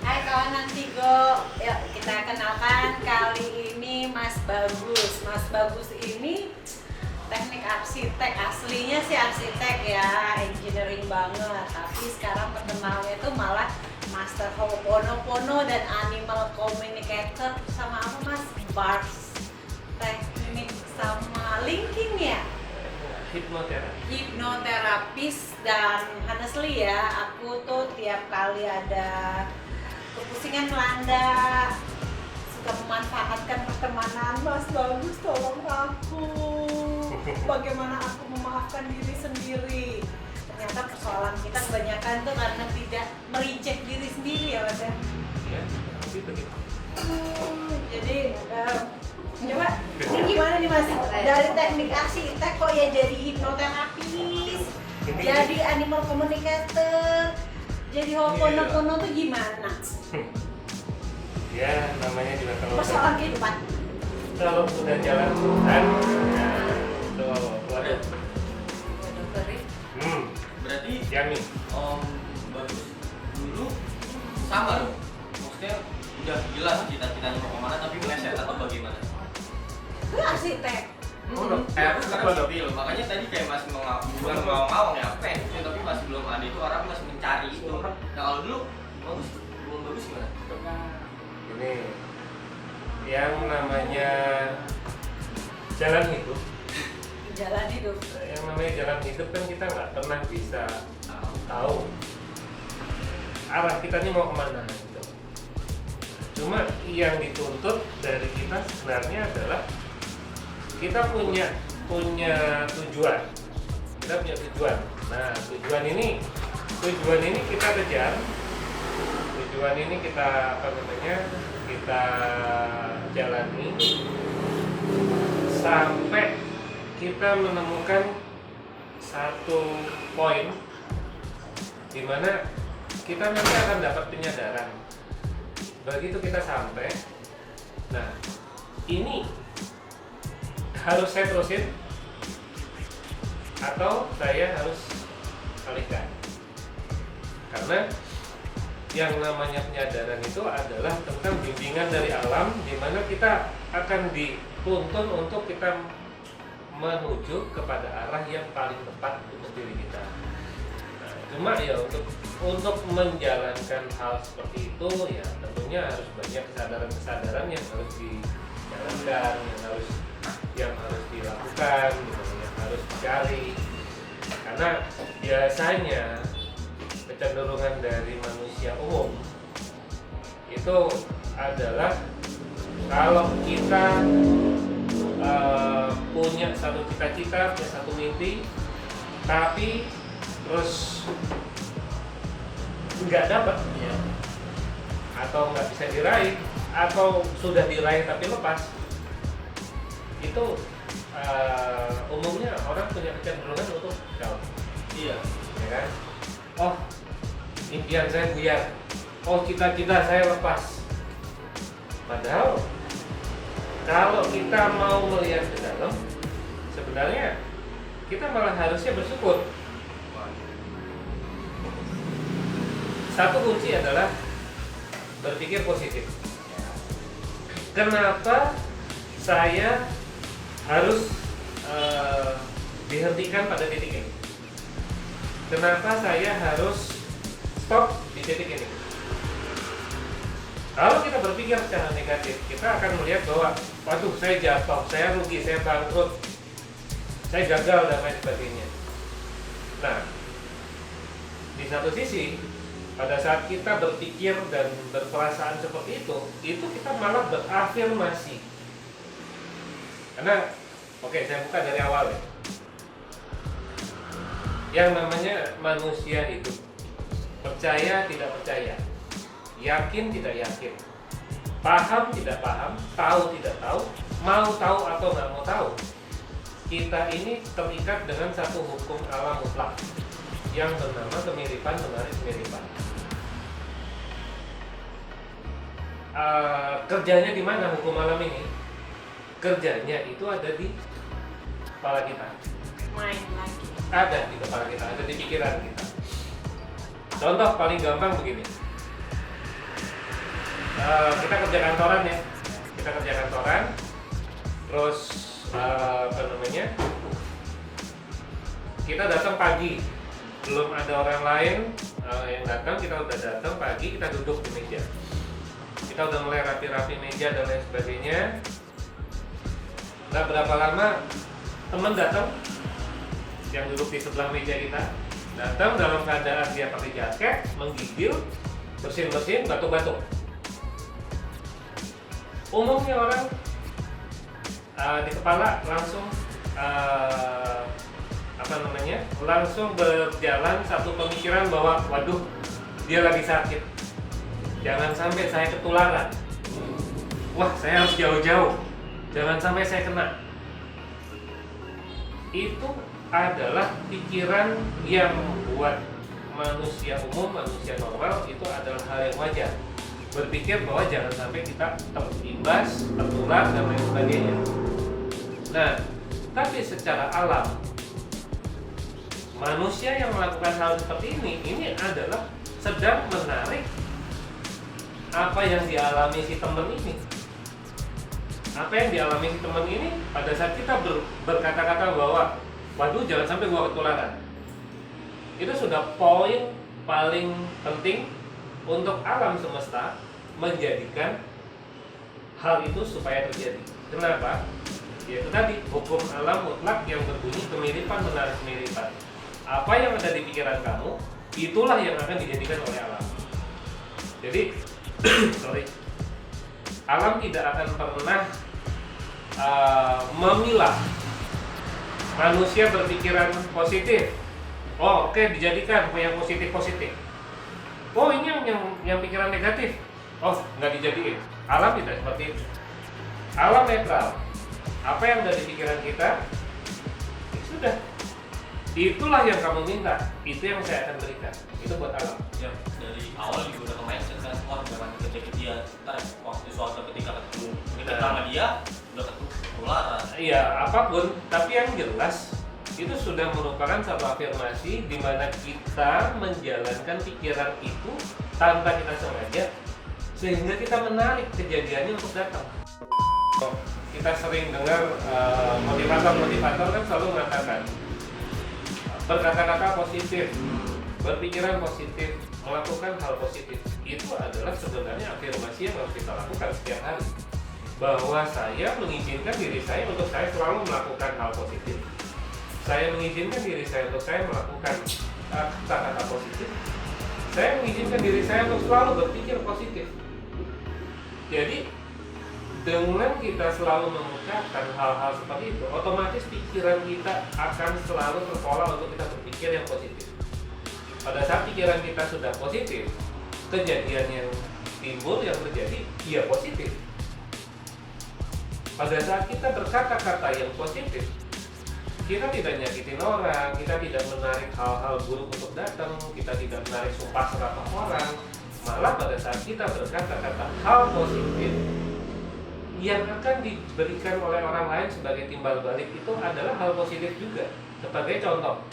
Hai kawan Antigo, yuk kita kenalkan kali ini Mas Bagus. Mas Bagus ini teknik arsitek, aslinya sih arsitek ya, engineering banget. Tapi sekarang terkenalnya itu malah Master Ho'oponopono dan Animal Communicator sama apa Mas? Bars, teknik sama linking ya? Hipnoterapis. Dan honestly ya, aku tuh tiap kali ada kepusingan melanda suka memanfaatkan pertemanan Mas Bagus, tolong aku bagaimana aku memaafkan diri sendiri. Ternyata persoalan kita kebanyakan tuh karena tidak mereject diri sendiri ya Mas ya. Ya, tapi begitu. Jadi coba ini gimana nih Mas, dari teknik arsitek kok ya jadi hipnoterapis, jadi animal communicator, jadi Ho'oponopono tuh gimana? Ya, namanya juga Persoalan kehidupan. kalau udah jalan Tuhan, ya, tuh, waduh. Berarti Yang nih, Om Bagus dulu sama dong, maksudnya udah jelas cita-citanya mau kemana tapi meleset atau bagaimana? Gue arsitek. Aku sekarang sipil, makanya tadi kayak masih bukan ngawang-ngawang ya, pengen tapi masih belum ada itu, orang masih mencari itu. Nah kalau dulu Bagus, belum Bagus gimana? ini yang namanya jalan hidup. Jalan hidup. Yang namanya jalan hidup kan kita nggak pernah bisa tahu arah kita ini mau kemana gitu. Cuma yang dituntut dari kita sebenarnya adalah kita punya tujuan. Kita punya tujuan. Nah, tujuan ini kita kejar. Tujuan ini kita kita jalani sampai kita menemukan satu poin di mana kita nanti akan dapat penyadaran. Begitu kita sampai, nah ini harus saya terusin atau saya harus alihkan, karena yang namanya penyadaran itu adalah tentang bimbingan dari alam, di mana kita akan dituntun untuk kita menuju kepada arah yang paling tepat untuk diri kita. Nah, cuma ya untuk menjalankan hal seperti itu ya tentunya harus banyak kesadaran yang harus dijalankan, yang harus dilakukan, gitu, yang harus dicari. Karena biasanya kecenderungan dari manusia umum itu adalah kalau kita punya satu cita-cita, punya satu mimpi, tapi terus nggak dapat ya, atau nggak bisa diraih, atau sudah diraih tapi lepas, itu umumnya orang punya kecenderungan untuk down. Iya. Ya kan? Oh, impian saya buyar. Oh, cita-cita saya lepas. Padahal kalau kita mau melihat ke dalam, sebenarnya kita malah harusnya bersyukur. Satu kunci adalah berpikir positif. Kenapa saya harus dihentikan pada titik ini? Kenapa saya harus stop di titik ini? Kalau kita berpikir secara negatif, kita akan melihat bahwa waduh, saya jatuh, saya rugi, saya bangkrut, saya gagal dan lain sebagainya. Nah, di satu sisi, pada saat kita berpikir dan berperasaan seperti itu kita malah berafirmasi. Karena, oke, saya buka dari awal ya. Yang namanya manusia hidup, percaya tidak percaya, yakin tidak yakin, paham tidak paham, tahu tidak tahu, mau tahu atau nggak mau tahu, kita ini terikat dengan satu hukum alam mutlak yang bernama kemiripan menarik kemiripan. Kerjanya di mana hukum alam ini? Kerjanya itu ada di kepala kita. Main lagi. Ada di kepala kita, ada di pikiran kita. Contoh paling gampang begini. Kita kerja kantoran ya. Kita kerja kantoran. Terus apa namanya? Kita datang pagi. Belum ada orang lain yang datang, kita udah datang pagi, kita duduk di meja. Kita udah mulai rapi-rapi meja dan lain sebagainya. Nggak berapa lama teman datang yang duduk di sebelah meja kita, datang dalam keadaan dia pakai jaket, menggigil, bersin-bersin, batuk-batuk. Umumnya orang di kepala langsung langsung berjalan satu pemikiran bahwa waduh, dia lagi sakit, jangan sampai saya ketularan, wah saya harus jauh-jauh, jangan sampai saya kena. Itu adalah pikiran yang buat manusia umum, manusia normal itu adalah hal yang wajar. Berpikir bahwa jangan sampai kita terimbas, tertular dan lain sebagainya. Nah, tapi secara alam manusia yang melakukan hal seperti ini adalah sedang menarik apa yang dialami si teman ini. Apa yang dialami si teman ini pada saat kita berkata-kata bahwa waduh jangan sampai gua ketularan. Itu sudah poin paling penting untuk alam semesta menjadikan hal itu supaya terjadi. Kenapa? Yaitu tadi hukum alam mutlak yang berbunyi kemiripan menarik kemiripan. Apa yang ada di pikiran kamu, itulah yang akan dijadikan oleh alam. Jadi, alam tidak akan pernah memilah manusia berpikiran positif. Oh, oke, dijadikan yang positif. Oh, ini yang pikiran negatif. Oh, nggak dijadiin. Alam tidak seperti itu. Alam netral. Apa yang ada di pikiran kita, ya sudah. Itulah yang kamu minta. Itu yang saya akan berikan. Itu buat alam. Ya, dari awal juga udah ke-mindset kan, wah jangan ketika dia, ntar waktu suatu ketika ketemu sama dia, udah ketularan. Iya, apapun. Tapi yang jelas, itu sudah merupakan satu afirmasi di mana kita menjalankan pikiran itu tanpa kita sengaja, sehingga kita menarik kejadiannya untuk datang. Kita sering dengar motivator kan selalu mengatakan berkata-kata positif, berpikiran positif, melakukan hal positif. Itu adalah sebenarnya afirmasi yang harus kita lakukan setiap hari, bahwa saya mengizinkan diri saya untuk saya selalu melakukan hal positif. Saya mengizinkan diri saya untuk saya melakukan kata-kata positif. Saya mengizinkan diri saya untuk selalu berpikir positif. Jadi dengan kita selalu mengucapkan hal-hal seperti itu, otomatis pikiran kita akan selalu terpola untuk kita berpikir yang positif. Pada saat pikiran kita sudah positif, kejadian yang timbul yang terjadi, ya positif. Pada saat kita berkata-kata yang positif, kita tidak nyakitin orang, kita tidak menarik hal-hal buruk untuk datang, kita tidak menarik sumpah serapah orang. Malah pada saat kita berkata-kata hal positif yang akan diberikan oleh orang lain sebagai timbal balik itu adalah hal positif juga. Sebagai contoh,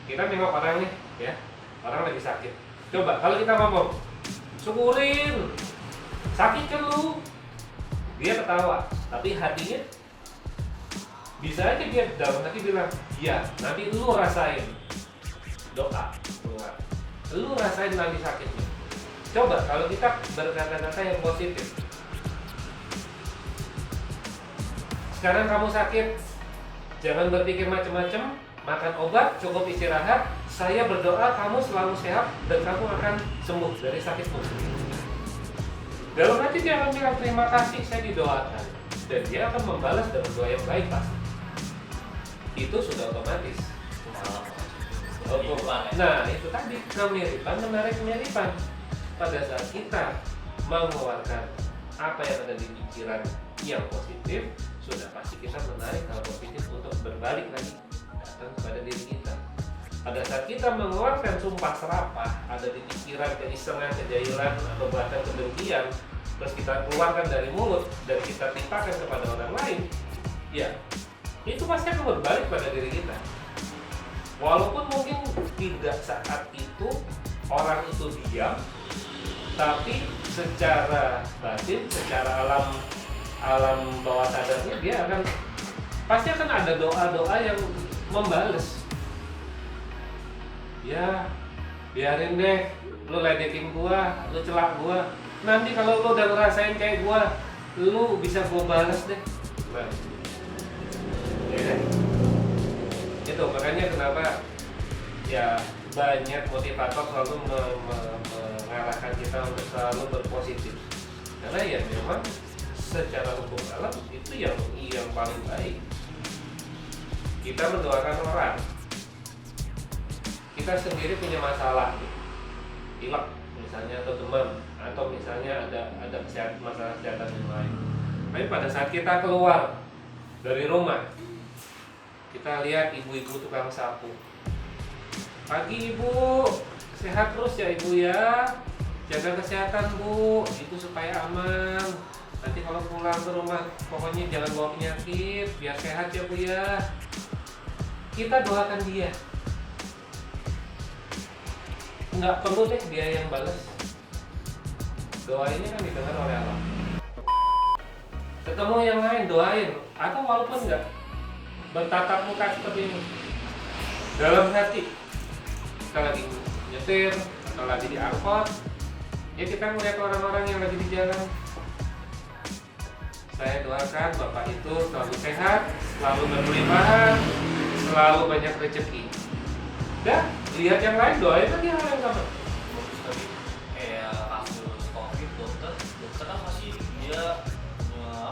kita nengok orang nih, ya, orang lagi sakit. Coba kalau kita ngomong, syukurin, sakit kan lu, dia ketawa, tapi hatinya bisa aja dia dalam hati bilang, iya, nanti lu rasain, doa keluar, lu rasain nanti sakitnya. Coba kalau kita berkata-kata yang positif. Sekarang kamu sakit, jangan berpikir macam-macam, makan obat, cukup istirahat. Saya berdoa kamu selalu sehat dan kamu akan sembuh dari sakitmu. Dalam hati dia akan bilang terima kasih, saya didoakan, dan dia akan membalas dengan doa yang baik, Pak. Itu sudah otomatis. Nah, itu tadi kemiripan menarik kemiripan. pada saat kita mengeluarkan apa yang ada di pikiran yang positif, sudah pasti kita menarik hal positif untuk berbalik lagi datang kepada diri kita. Pada saat kita mengeluarkan sumpah serapah, ada di pikiran keisengan, kejailan, atau bahkan kebencian, terus kita keluarkan dari mulut dan kita timpakan kepada orang lain, ya itu pasti akan berbalik pada diri kita. Walaupun mungkin tidak saat itu orang itu diam, tapi secara batin, secara alam bawah sadarnya dia pasti akan ada doa-doa yang membales. Ya, biarin deh, lu ledekin gua, lu celak gua. Nanti kalau lu udah ngerasain kayak gua, lu bisa gua balas deh. Nah, ya, itu makanya kenapa ya banyak motivator selalu mengarahkan kita untuk selalu berpositif. Karena ya memang secara hukum alam itu yang paling baik. Kita mendoakan orang, kita sendiri punya masalah, pilek misalnya atau demam, atau misalnya ada masalah kesehatan yang lain. Tapi pada saat kita keluar dari rumah, kita lihat ibu-ibu tukang sapu. Pagi ibu, sehat terus ya ibu ya, jaga kesehatan bu, itu supaya aman. Nanti kalau pulang ke rumah pokoknya jangan bawa penyakit, biar sehat ya bu ya. Kita doakan dia, nggak perlu deh dia yang balas. Doa ini kan didengar oleh Allah. Ketemu yang lain doain, atau walaupun nggak bertatap muka seperti ini, dalam hati kita lagi nyetir atau lagi di angkot, ya kita melihat orang-orang yang lagi di jalan. Saya doakan bapak itu selalu sehat, selalu berlimpahan, selalu banyak rezeki. Dan lihat yang lain doain lagi hal yang sama. Bagus tadi kayak kasus COVID, dokter kan masih dia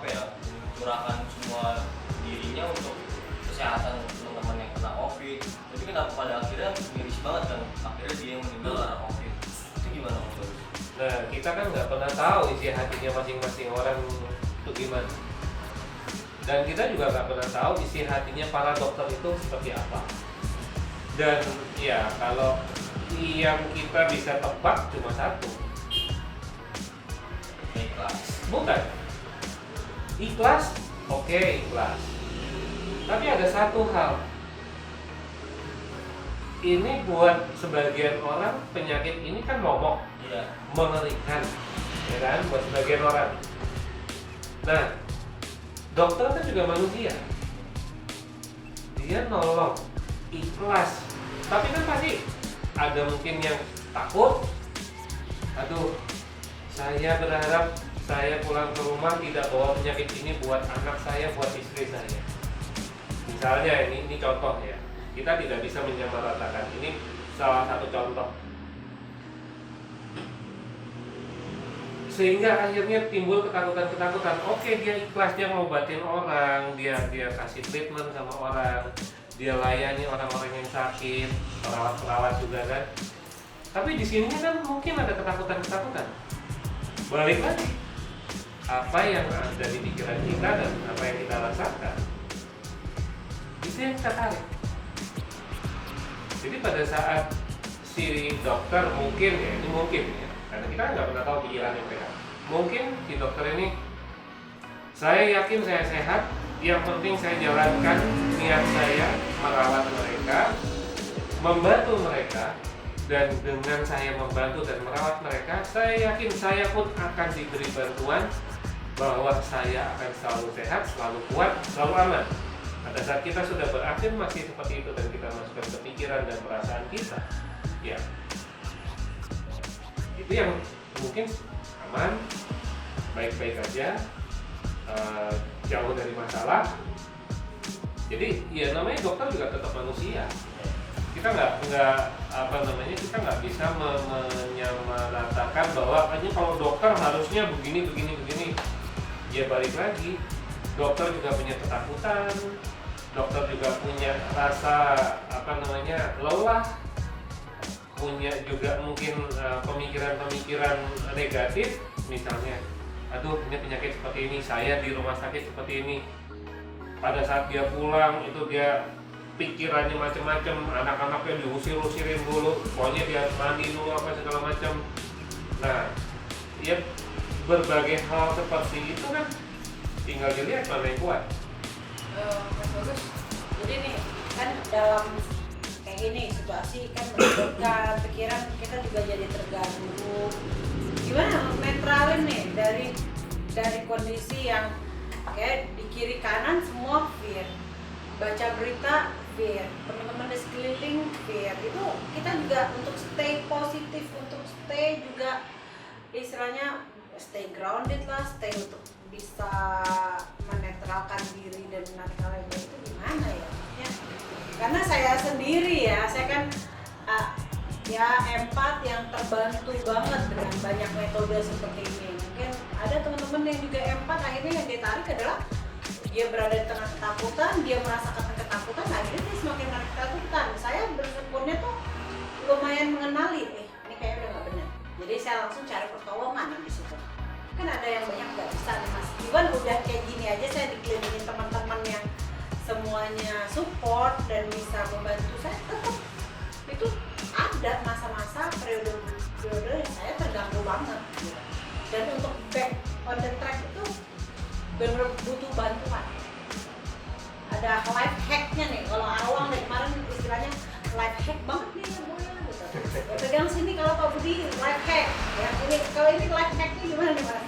mencurahkan semua dirinya untuk kesehatan teman-teman yang kena COVID. Tapi kenapa pada akhirnya miris banget kan? Akhirnya dia yang meninggal karena COVID. Itu gimana Mas Bagus? Nah, kita kan nggak pernah tahu isi hatinya masing-masing orang itu gimana. Dan kita juga nggak pernah tahu isi hatinya para dokter itu seperti apa. Dan ya kalau yang kita bisa tebak cuma satu, Ikhlas. bukan ikhlas. Oke, ikhlas. Tapi ada satu hal, ini buat sebagian orang penyakit ini kan momok, Iya. mengerikan, ya kan, buat sebagian orang. Nah, dokter kan juga manusia, dia nolong, ikhlas. Tapi kan pasti ada mungkin yang takut. Aduh, saya berharap saya pulang ke rumah tidak bawa penyakit ini buat anak saya, buat istri saya. Misalnya ini contoh ya. Kita tidak bisa menyamaratakan. Ini salah satu contoh. Sehingga akhirnya timbul ketakutan. Oke, dia ikhlas, dia ngobatin orang, dia kasih treatment sama orang, dia layani orang-orang yang sakit, perawat juga kan. Tapi di sini kan mungkin ada ketakutan. Balik lagi, apa yang ada di pikiran kita dan apa yang kita rasakan, itu yang kita tarik. Jadi pada saat si dokter mungkin ya, ini mungkin ya, karena kita nggak pernah tahu pikirannya mereka. Mungkin si dokter ini, saya yakin saya sehat, yang penting saya jalankan niat saya merawat mereka, membantu mereka, dan dengan saya membantu dan merawat mereka, saya yakin saya pun akan diberi bantuan bahwa saya akan selalu sehat, selalu kuat, selalu aman. Pada saat kita sudah berafirmasi seperti itu dan kita masukkan ke pikiran dan perasaan kita, ya itu yang mungkin aman, baik-baik aja, jauh dari masalah. Jadi ya namanya dokter juga tetap manusia. Kita kita nggak bisa menyamaratakan bahwa hanya kalau dokter harusnya begini. Ya balik lagi, dokter juga punya ketakutan, dokter juga punya rasa lelah. punya juga mungkin pemikiran-pemikiran negatif, misalnya, aduh ini penyakit seperti ini, saya di rumah sakit seperti ini. Pada saat dia pulang itu dia pikirannya macam-macam, anak-anaknya diusir-usirin dulu, pokoknya dia mandi dulu apa segala macam. Nah, ya berbagai hal seperti itu kan tinggal dilihat mana yang kuat. Mas Bagus, jadi nih kan dalam kayak gini situasi kan menentukan pikiran kita juga jadi terganggu. Gimana netralin nih dari kondisi yang kayak di kiri kanan semua fear, baca berita fear, teman-teman di sekeliling fear, itu kita juga untuk stay positif, untuk stay juga istilahnya stay grounded lah, stay untuk bisa menetralkan diri dan menetralkan itu gimana ya? Karena saya sendiri ya, saya kan ya empat yang terbantu banget dengan banyak metode seperti ini. Mungkin ada teman-teman yang juga empat, akhirnya yang ditarik adalah dia berada di tengah ketakutan, dia merasakan ketakutan, akhirnya dia semakin menarik ketakutan. Saya bersyukurnya tuh lumayan mengenali, ini kayaknya udah nggak benar. Jadi saya langsung cari pertolongan di situ. Kan ada yang banyak nggak bisa nih Mas. Iwan udah kayak gini aja, saya dikelilingin teman-teman yang semuanya support dan bisa membantu saya, tetap itu ada masa-masa periode yang saya terganggu banget gitu. Dan untuk back on the track itu benar butuh bantuan. Ada life hacknya nih, kalau awang dari kemarin istilahnya life hack banget nih semuanya gitu. Ya pegang sini kalau Pak Budi life hack, ya ini kalau ini life hacknya gimana nih Mas?